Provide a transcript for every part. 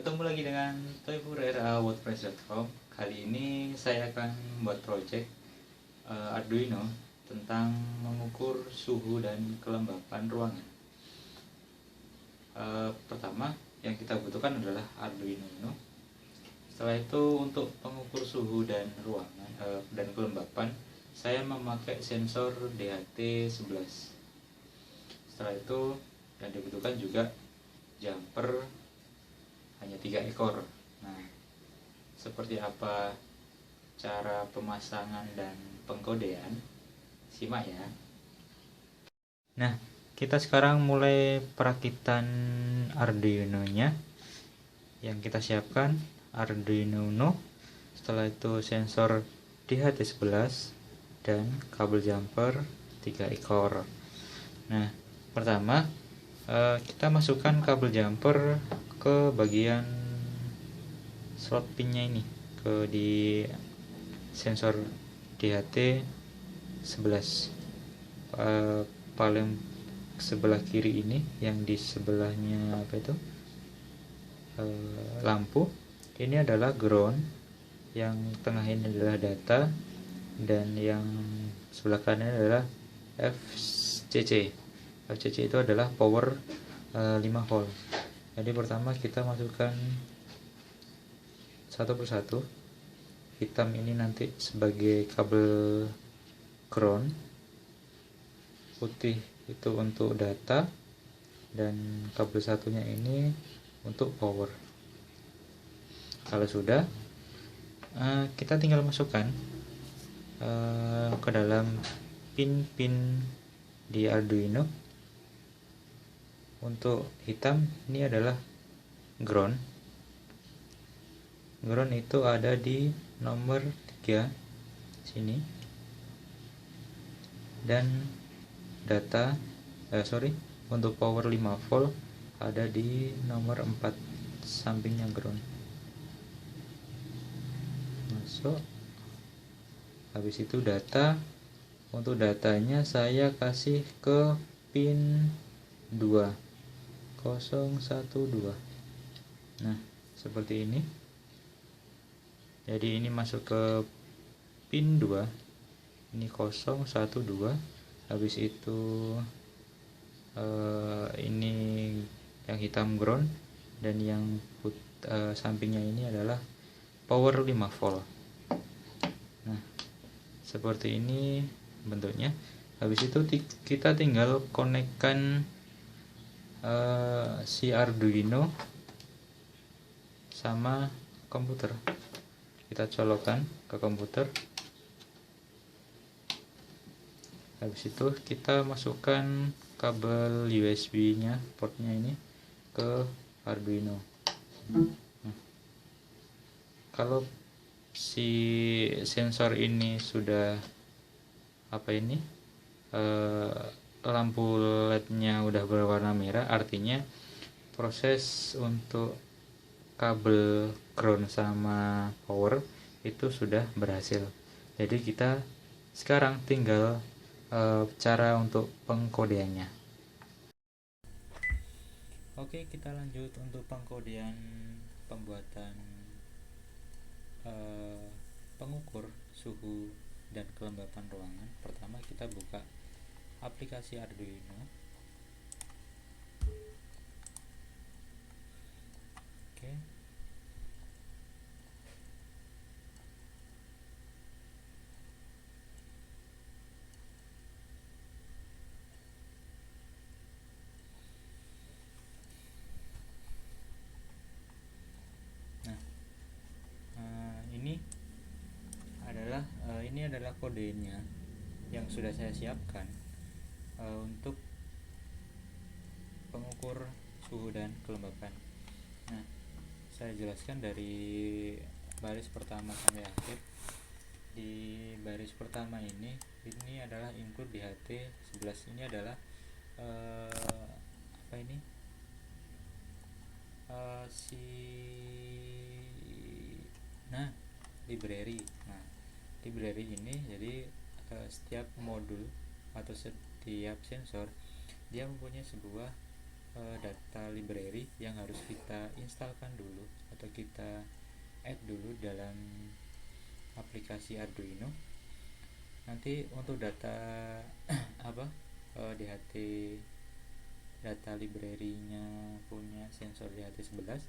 Ketemu lagi dengan toyfurera.wordpress.com. Kali ini saya akan membuat project Arduino tentang mengukur suhu dan kelembapan ruangan. Pertama yang kita butuhkan adalah Arduino Uno. Setelah itu untuk mengukur suhu dan ruangan dan kelembapan, saya memakai sensor DHT11. Setelah itu yang dibutuhkan juga jumper hanya 3 ekor. Nah, seperti apa cara pemasangan dan pengkodean? Simak ya. Nah, kita sekarang mulai perakitan Arduino-nya. Yang kita siapkan Arduino Uno, setelah itu sensor DHT11 dan kabel jumper 3 ekor. Nah, pertama kita masukkan kabel jumper ke bagian slot pinnya ini, ke di sensor DHT11 paling sebelah kiri ini, yang di sebelahnya lampu ini adalah ground, yang tengah ini adalah data, dan yang sebelah kanan adalah FCC. FCC itu adalah power 5 volt. Jadi pertama kita masukkan satu persatu. Hitam ini nanti sebagai kabel ground, putih itu untuk data, dan kabel satunya ini untuk power. Kalau sudah, kita tinggal masukkan ke dalam pin-pin di Arduino. Untuk hitam ini adalah ground. Ground itu ada di nomor 3 sini, dan data untuk power 5 volt ada di nomor 4 sampingnya ground. Masuk. Habis itu data. Untuk datanya saya kasih ke pin 2012. Nah, seperti ini. Jadi ini masuk ke pin 2. Ini 012. Habis itu ini yang hitam ground, dan yang sampingnya ini adalah power 5 volt. Nah, seperti ini bentuknya. Habis itu kita tinggal konekkan si Arduino sama komputer. Kita colokkan ke komputer. Habis itu kita masukkan kabel USB nya, portnya ini, ke Arduino. Nah, kalau si sensor ini sudah lampu LED-nya udah berwarna merah, artinya proses untuk kabel ground sama power itu sudah berhasil. Jadi kita sekarang tinggal cara untuk pengkodeannya. Oke, kita lanjut untuk pengkodean pembuatan pengukur suhu dan kelembapan ruangan. Pertama kita buka aplikasi Arduino. Oke. Ini adalah kodenya yang sudah saya siapkan untuk pengukur suhu dan kelembapan. Nah, saya jelaskan dari baris pertama sampai akhir. Di baris pertama ini adalah include DHT11. Ini adalah library. Nah, library ini jadi setiap modul atau setiap sensor dia mempunyai sebuah data library yang harus kita instalkan dulu atau kita add dulu dalam aplikasi Arduino. Nanti untuk data DHT data library-nya punya sensor DHT11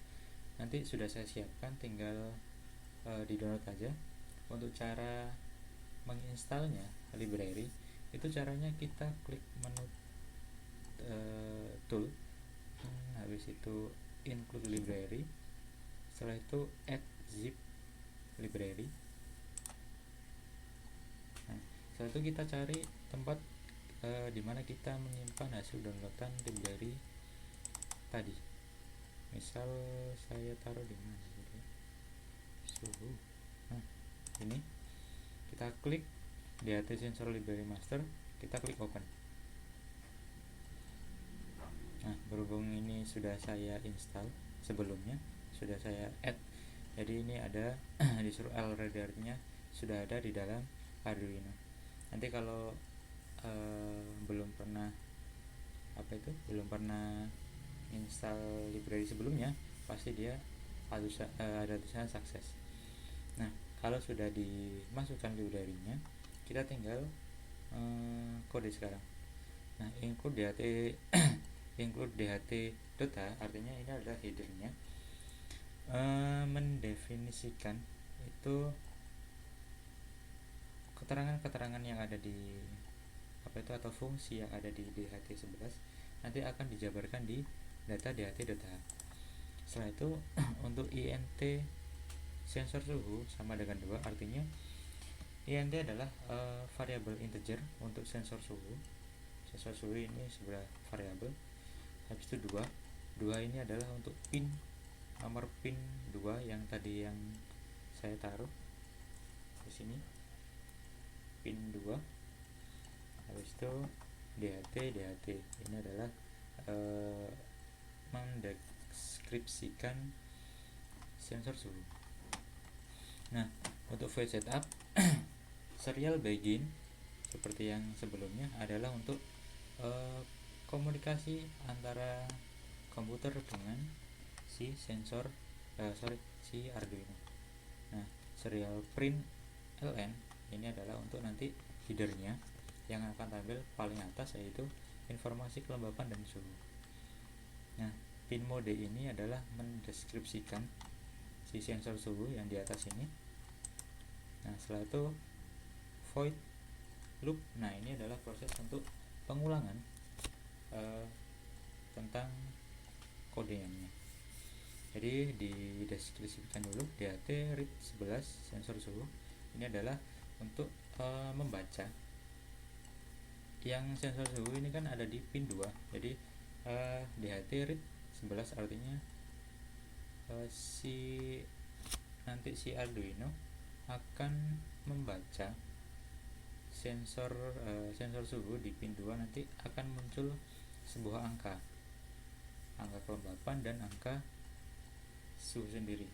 nanti sudah saya siapkan, tinggal di download aja. Untuk cara menginstalnya library itu caranya kita klik menu tool, habis itu include library, setelah itu add zip library. Nah, setelah itu kita cari tempat di mana kita menyimpan hasil downloadan library tadi. Misal saya taruh di mana gitu ya, suhu. Nah, ini kita klik DHT sensor library master, kita klik open. Nah, berhubung ini sudah saya install sebelumnya, sudah saya add, jadi ini ada disuruh already-nya sudah ada di dalam Arduino. Nanti kalau belum pernah install library sebelumnya, pasti dia ada tulisan sukses. Nah, kalau sudah dimasukkan library-nya, kita tinggal kode sekarang. Nah, include DHT data artinya ini adalah header-nya, mendefinisikan itu keterangan-keterangan yang ada di atau fungsi yang ada di DHT11 nanti akan dijabarkan di data DHT.h. Setelah itu untuk int sensor suhu sama dengan 2, artinya int adalah variabel integer untuk sensor suhu. Sensor suhu ini sebuah variabel. Habis itu 2 ini adalah untuk nomor pin 2 yang tadi yang saya taruh di sini, pin 2. Habis itu DHT ini adalah mendeskripsikan sensor suhu. Nah, untuk void setup serial begin seperti yang sebelumnya adalah untuk komunikasi antara komputer dengan si Arduino. Nah, serial print ln ini adalah untuk nanti headernya yang akan tampil paling atas, yaitu informasi kelembapan dan suhu. Nah, pin mode ini adalah mendeskripsikan si sensor suhu yang di atas ini. Nah, setelah itu void loop. Nah, ini adalah proses untuk pengulangan tentang kodenya. Jadi dideskripsikan dulu DHT read 11 sensor suhu. Ini adalah untuk membaca yang sensor suhu ini kan ada di pin 2. Jadi DHT read 11 artinya nanti si Arduino akan membaca sensor suhu di pin 2. Nanti akan muncul sebuah angka kelembapan dan angka suhu sendiri.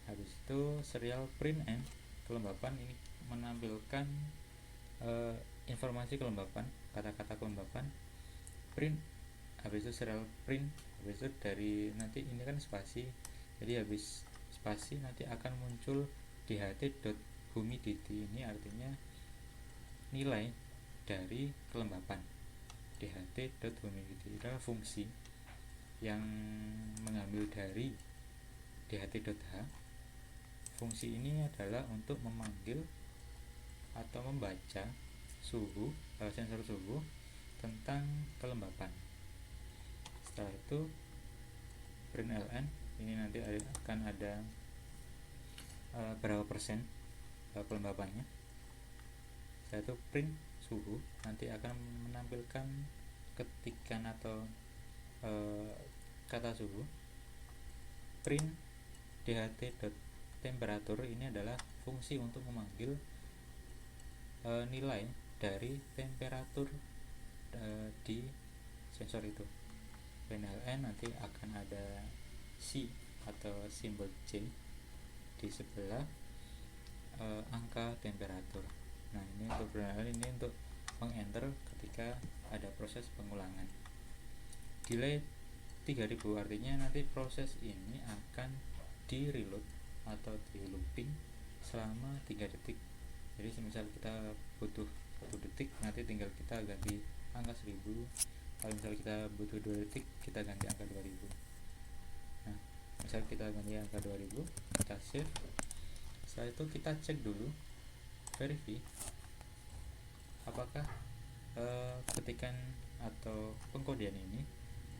Habis itu serial print n kelembapan ini menampilkan informasi kelembapan, kata-kata kelembapan. Print, habis itu serial print, habis itu dari nanti ini kan spasi, jadi habis spasi nanti akan muncul DHT.humidity. Ini artinya nilai dari kelembapan. DHT.humidity adalah fungsi yang mengambil dari DHT.h. Fungsi ini adalah untuk memanggil atau membaca suhu, sensor suhu tentang kelembapan. Setelah itu print ln ini nanti akan ada berapa persen kelembapannya. Setelah itu print suhu nanti akan menampilkan ketikan atau kata suhu. Print DHT.temperature ini adalah fungsi untuk memanggil nilai dari temperatur di sensor itu. PNLN nanti akan ada C atau simbol C di sebelah angka temperatur. Nah, ini untuk PNLN ini untuk mengenter ketika ada proses pengulangan. Delay 3000, artinya nanti proses ini akan di reload atau di looping selama 3 detik. Jadi misal kita butuh 1 detik, nanti tinggal kita ganti angka 1000. Kalau misal kita butuh 2 detik, kita ganti angka 2000. Nah, misal kita ganti angka 2000, kita save. Setelah itu kita cek dulu, verify apakah ketikan atau pengkodean ini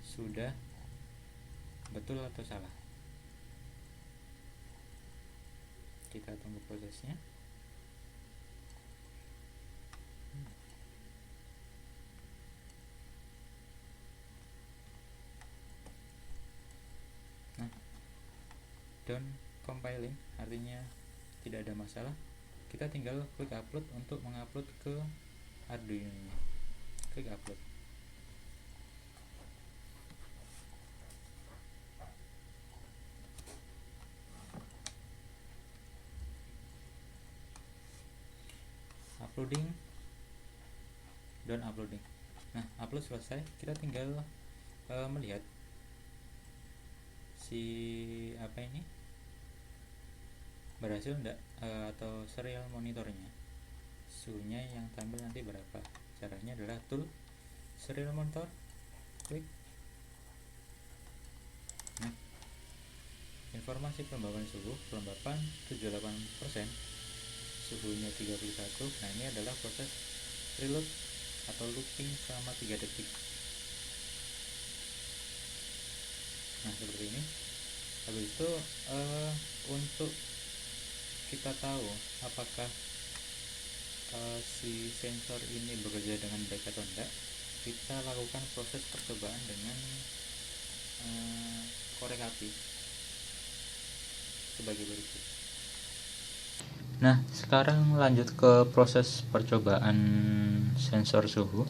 sudah betul atau salah. Kita tunggu prosesnya. Nah, done compiling, artinya tidak ada masalah. Kita tinggal klik upload untuk mengupload ke Arduino ini. Klik upload. Uploading, done uploading. Nah, upload selesai. Kita tinggal melihat si apa ini berhasil enggak, atau serial monitornya, suhunya yang tampil nanti berapa. Caranya adalah tool, serial monitor, klik. Nah, informasi kelembapan suhu, kelembapan 78%, suhunya 31. Nah, ini adalah proses reload atau looping selama 3 detik. Nah, seperti ini. Habis itu untuk kita tahu apakah si sensor ini bekerja dengan baik atau tidak, kita lakukan proses percobaan dengan korek api sebagai berikut. Nah, sekarang lanjut ke proses percobaan sensor suhu.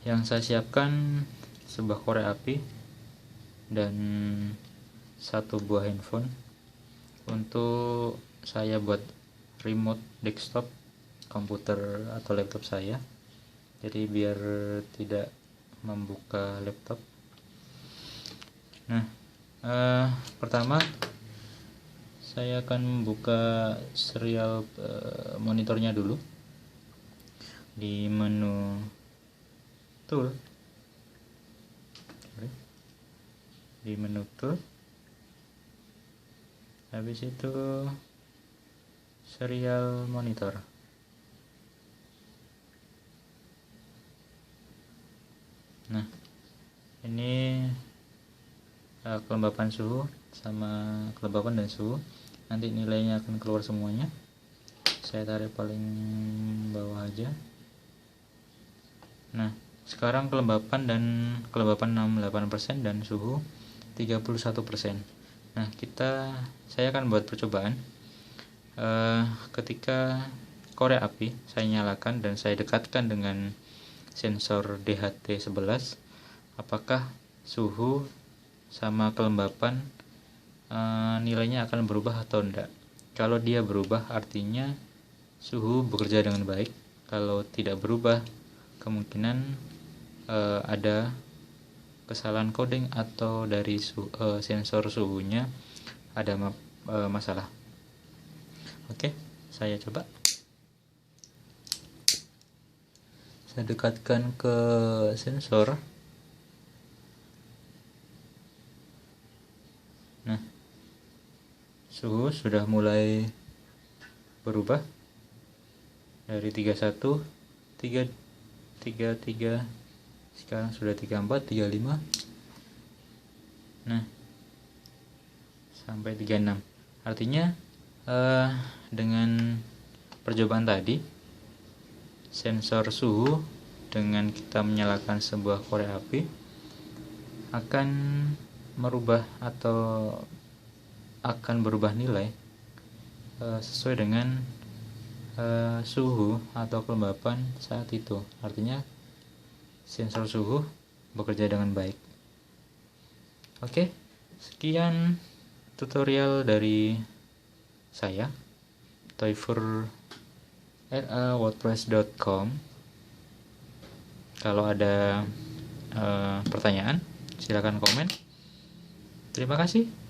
Yang saya siapkan sebuah korek api dan 1 buah handphone untuk saya buat remote desktop komputer atau laptop saya. Jadi biar tidak membuka laptop. Nah, pertama saya akan membuka serial monitornya dulu di menu tool. Di menu tool, habis itu serial monitor. Nah, ini kelembapan suhu sama kelembapan dan suhu, nanti nilainya akan keluar semuanya. Saya tarik paling bawah aja. Nah, sekarang kelembapan 68% dan suhu 31%. Nah, saya akan buat percobaan. Ketika korek api saya nyalakan dan saya dekatkan dengan sensor DHT11, apakah suhu sama kelembapan nilainya akan berubah atau enggak. Kalau dia berubah, artinya suhu bekerja dengan baik. Kalau tidak berubah, kemungkinan ada kesalahan coding atau dari sensor suhunya ada masalah. Oke, saya coba. Saya dekatkan ke sensor. Nah, suhu sudah mulai berubah dari 31, 33, sekarang sudah 34, 35. Nah, sampai 36. Artinya dengan percobaan tadi, sensor suhu dengan kita menyalakan sebuah korek api akan merubah atau akan berubah nilai sesuai dengan suhu atau kelembapan saat itu. Artinya sensor suhu bekerja dengan baik. Oke, sekian tutorial dari saya, toyfur@wordpress.com. Kalau ada pertanyaan, Silakan komen. Terima kasih.